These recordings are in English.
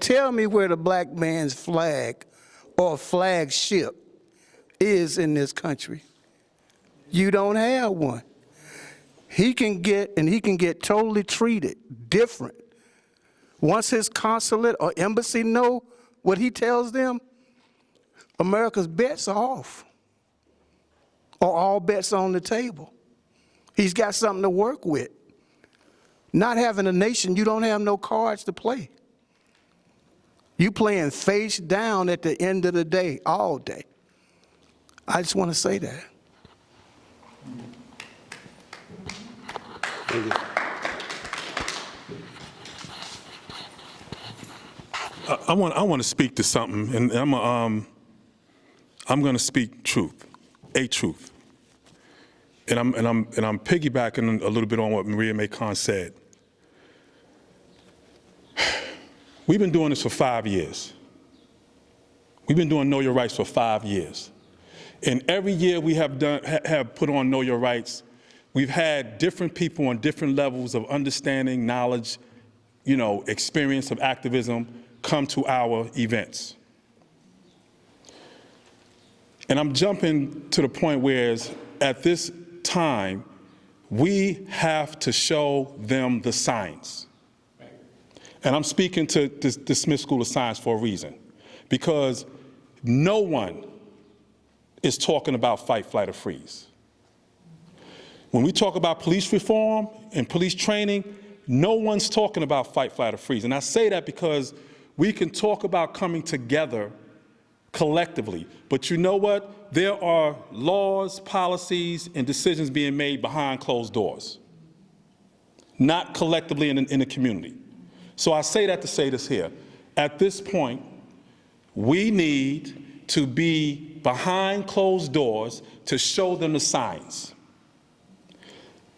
tell me where the black man's flag or flagship is in this country. You don't have one. He can get totally treated different. Once his consulate or embassy know what he tells them, America's bets are off, or all bets on the table. He's got something to work with. Not having a nation, you don't have no cards to play. You playing face down at the end of the day, all day. I just want to say that. Thank you. I want to speak to something, and I'm going to speak truth, a truth, and I'm piggybacking a little bit on what Maria May Khan said. We've been doing this for 5 years. We've been doing Know Your Rights for 5 years, and every year we have put on Know Your Rights. We've had different people on different levels of understanding, knowledge, experience of activism come to our events. And I'm jumping to the point where at this time, we have to show them the science. And I'm speaking to the Smith School of Science for a reason, because no one is talking about fight, flight, or freeze. When we talk about police reform and police training, no one's talking about fight, flight, or freeze. And I say that because we can talk about coming together collectively, but you know what? There are laws, policies, and decisions being made behind closed doors, not collectively in the community. So I say that to say this here. At this point, we need to be behind closed doors to show them the signs.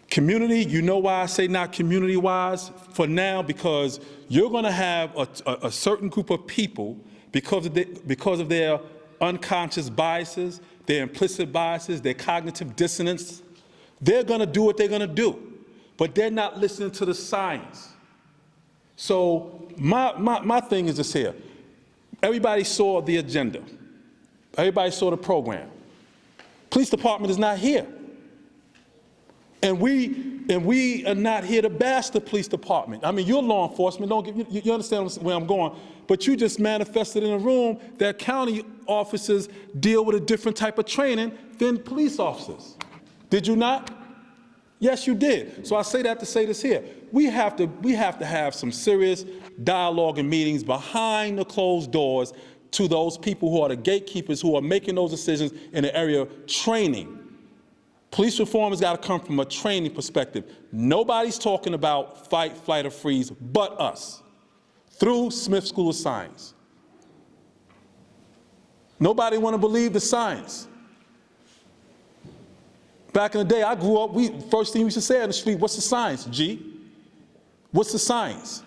Community, you know why I say not community-wise for now? Because you're going to have a certain group of people, because of their unconscious biases, their implicit biases, their cognitive dissonance, they're going to do what they're going to do, but they're not listening to the science. So my thing is this here. Everybody saw the agenda. Everybody saw the program. Police department is not here. And we are not here to bash the police department. I mean, you're law enforcement. You understand where I'm going? But you just manifested in a room that county officers deal with a different type of training than police officers. Did you not? Yes, you did. So I say that to say this here. We have to have some serious dialogue and meetings behind the closed doors to those people who are the gatekeepers, who are making those decisions in the area of training. Police reform has got to come from a training perspective. Nobody's talking about fight, flight, or freeze but us through Smith School of Science. Nobody want to believe the science. Back in the day, I grew up, first thing we used to say on the street, what's the science, G? What's the science?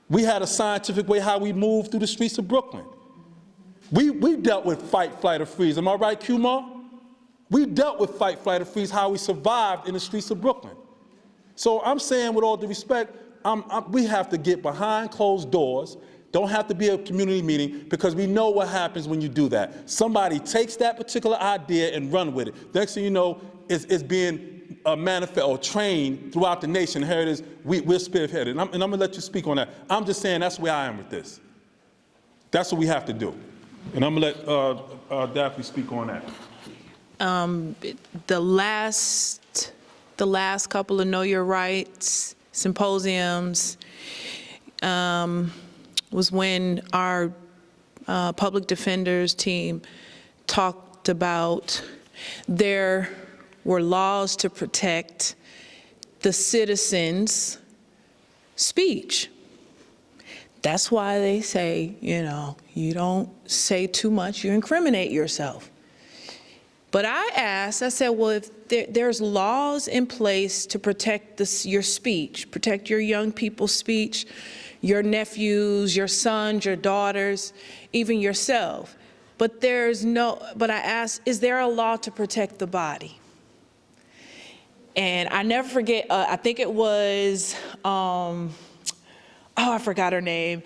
We had a scientific way how we moved through the streets of Brooklyn. We dealt with fight, flight, or freeze. Am I right, Kumar? We dealt with fight, flight, or freeze, how we survived in the streets of Brooklyn. So I'm saying, with all due respect, we have to get behind closed doors. Don't have to be a community meeting, because we know what happens when you do that. Somebody takes that particular idea and run with it. Next thing you know, it's being manifest or trained throughout the nation. Here it is, we're spearheaded. And I'm going to let you speak on that. I'm just saying that's where I am with this. That's what we have to do. And I'm going to let Daphne speak on that. The last couple of Know Your Rights symposiums was when our public defenders team talked about there were laws to protect the citizens' speech. That's why they say, you don't say too much, you incriminate yourself. But I said, well, if there's laws in place to protect your speech, protect your young people's speech, your nephews, your sons, your daughters, even yourself. But I asked, is there a law to protect the body? And I never forget, I think it was I forgot her name.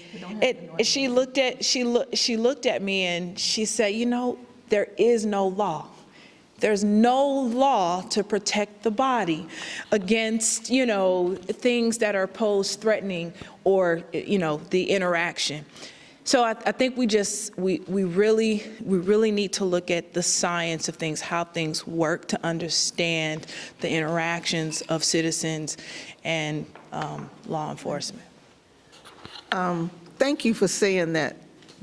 She looked at me and she said, you know, there is no law. There's no law to protect the body against, you know, things that are posed threatening or, you know, the interaction. So I think we really need to look at the science of things, how things work, to understand the interactions of citizens and law enforcement. Thank you for saying that,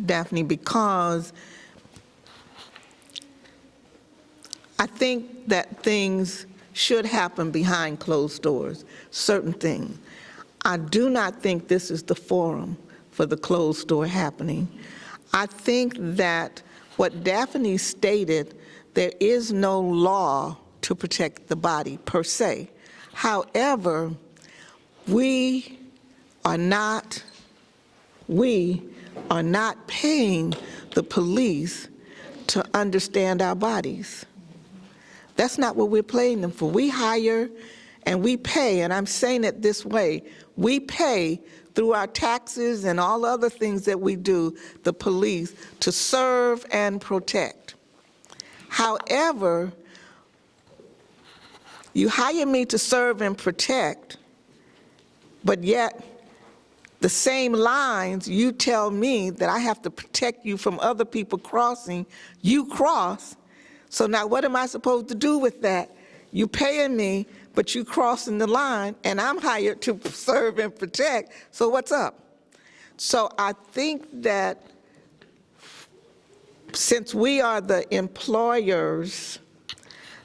Daphne, because I think that things should happen behind closed doors, certain things. I do not think this is the forum for the closed door happening. I think that what Daphne stated, there is no law to protect the body per se. However, we are not paying the police to understand our bodies. That's not what we're paying them for. We hire and we pay, and I'm saying it this way, we pay through our taxes and all other things that we do, the police, to serve and protect. However, you hire me to serve and protect, but yet the same lines you tell me that I have to protect you from other people crossing, you cross. So now what am I supposed to do with that? You paying me, but you crossing the line, and I'm hired to serve and protect, so what's up? So I think that since we are the employers,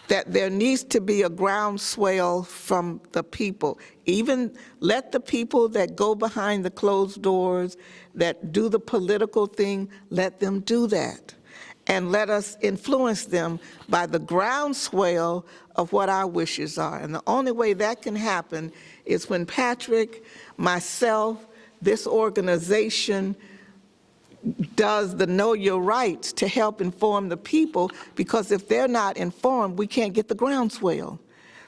that there needs to be a groundswell from the people. Even let the people that go behind the closed doors, that do the political thing, let them do that. And let us influence them by the groundswell of what our wishes are. And the only way that can happen is when Patrick, myself, this organization does the Know Your Rights to help inform the people, because if they're not informed, we can't get the groundswell.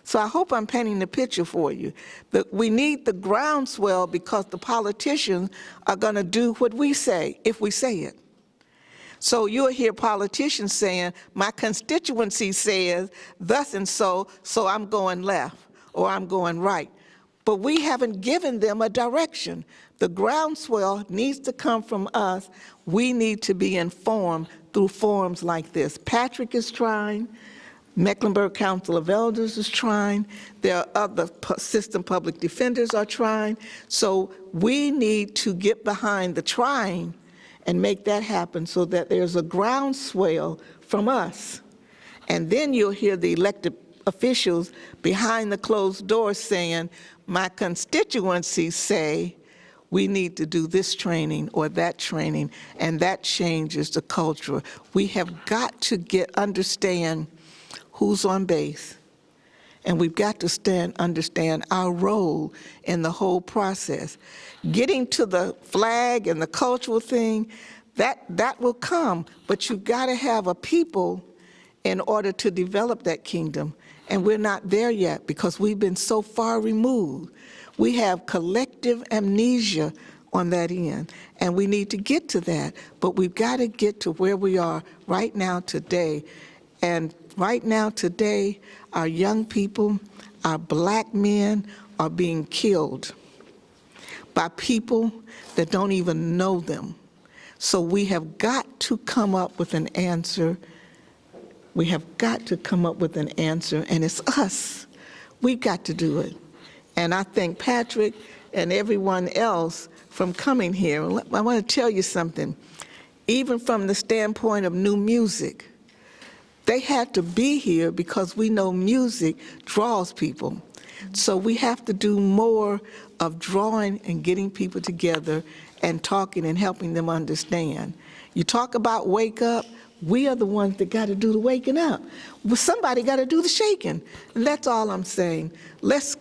So I hope I'm painting the picture for you. That we need the groundswell because the politicians are going to do what we say if we say it. So you'll hear politicians saying, my constituency says thus and so I'm going left or I'm going right. But we haven't given them a direction. The groundswell needs to come from us. We need to be informed through forums like this. Patrick is trying. Mecklenburg Council of Elders is trying. There are other system public defenders are trying. So we need to get behind the trying and make that happen so that there's a groundswell from us. And then you'll hear the elected officials behind the closed doors saying, my constituencies say we need to do this training or that training, and that changes the culture. We have got to understand who's on base, and we've got to understand our role in the whole process. Getting to the flag and the cultural thing, that will come, but you've got to have a people in order to develop that kingdom. And we're not there yet because we've been so far removed. We have collective amnesia on that end, and we need to get to that. But we've got to get to where we are right now today. And right now today, our young people, our black men are being killed by people that don't even know them. So we have got to come up with an answer. We have got to come up with an answer, and it's us. We've got to do it. And I thank Patrick and everyone else from coming here. I want to tell you something. Even from the standpoint of new music, they had to be here because we know music draws people. So we have to do more of drawing and getting people together and talking and helping them understand. You talk about wake up, we are the ones that got to do the waking up. Well, somebody got to do the shaking. And that's all I'm saying. Let's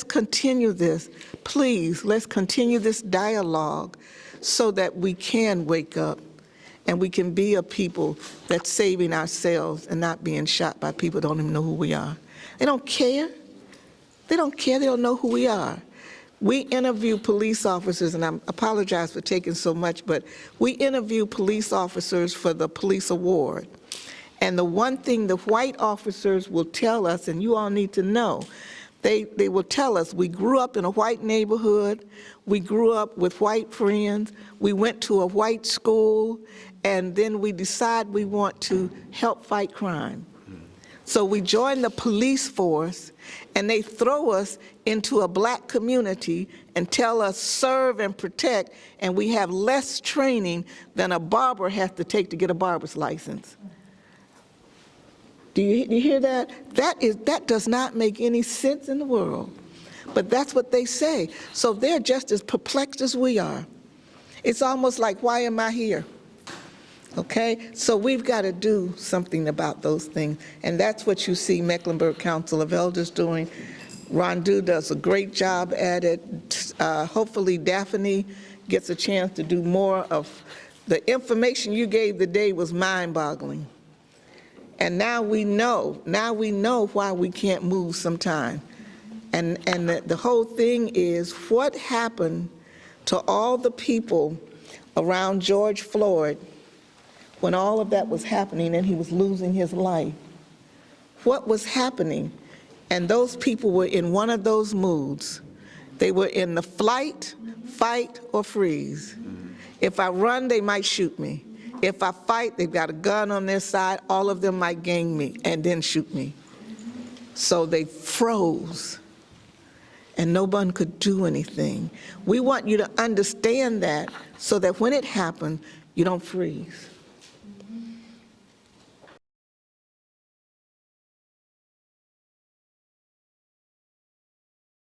continue this. Please, let's continue this dialogue so that we can wake up and we can be a people that's saving ourselves and not being shot by people who don't even know who we are. They don't care. They don't care. They don't know who we are. We interview police officers, and I apologize for taking so much, but we interview police officers for the police award. And the one thing the white officers will tell us, and you all need to know, they will tell us, we grew up in a white neighborhood, we grew up with white friends, we went to a white school, and then we decide we want to help fight crime. So we join the police force, and they throw us into a black community and tell us serve and protect, and we have less training than a barber has to take to get a barber's license. Do you hear that? That does not make any sense in the world, but that's what they say. So they're just as perplexed as we are. It's almost like, why am I here? Okay, so we've got to do something about those things, and that's what you see Mecklenburg Council of Elders doing. Rondu does a great job at it. Hopefully Daphne gets a chance to do more of the information you gave today was mind-boggling. And now we know why we can't move sometime. And the whole thing is, what happened to all the people around George Floyd when all of that was happening and he was losing his life? What was happening? And those people were in one of those moods. They were in the flight, fight, or freeze. If I run, they might shoot me. If I fight, they've got a gun on their side, all of them might gang me and then shoot me. So they froze, and no one could do anything. We want you to understand that so that when it happens, you don't freeze.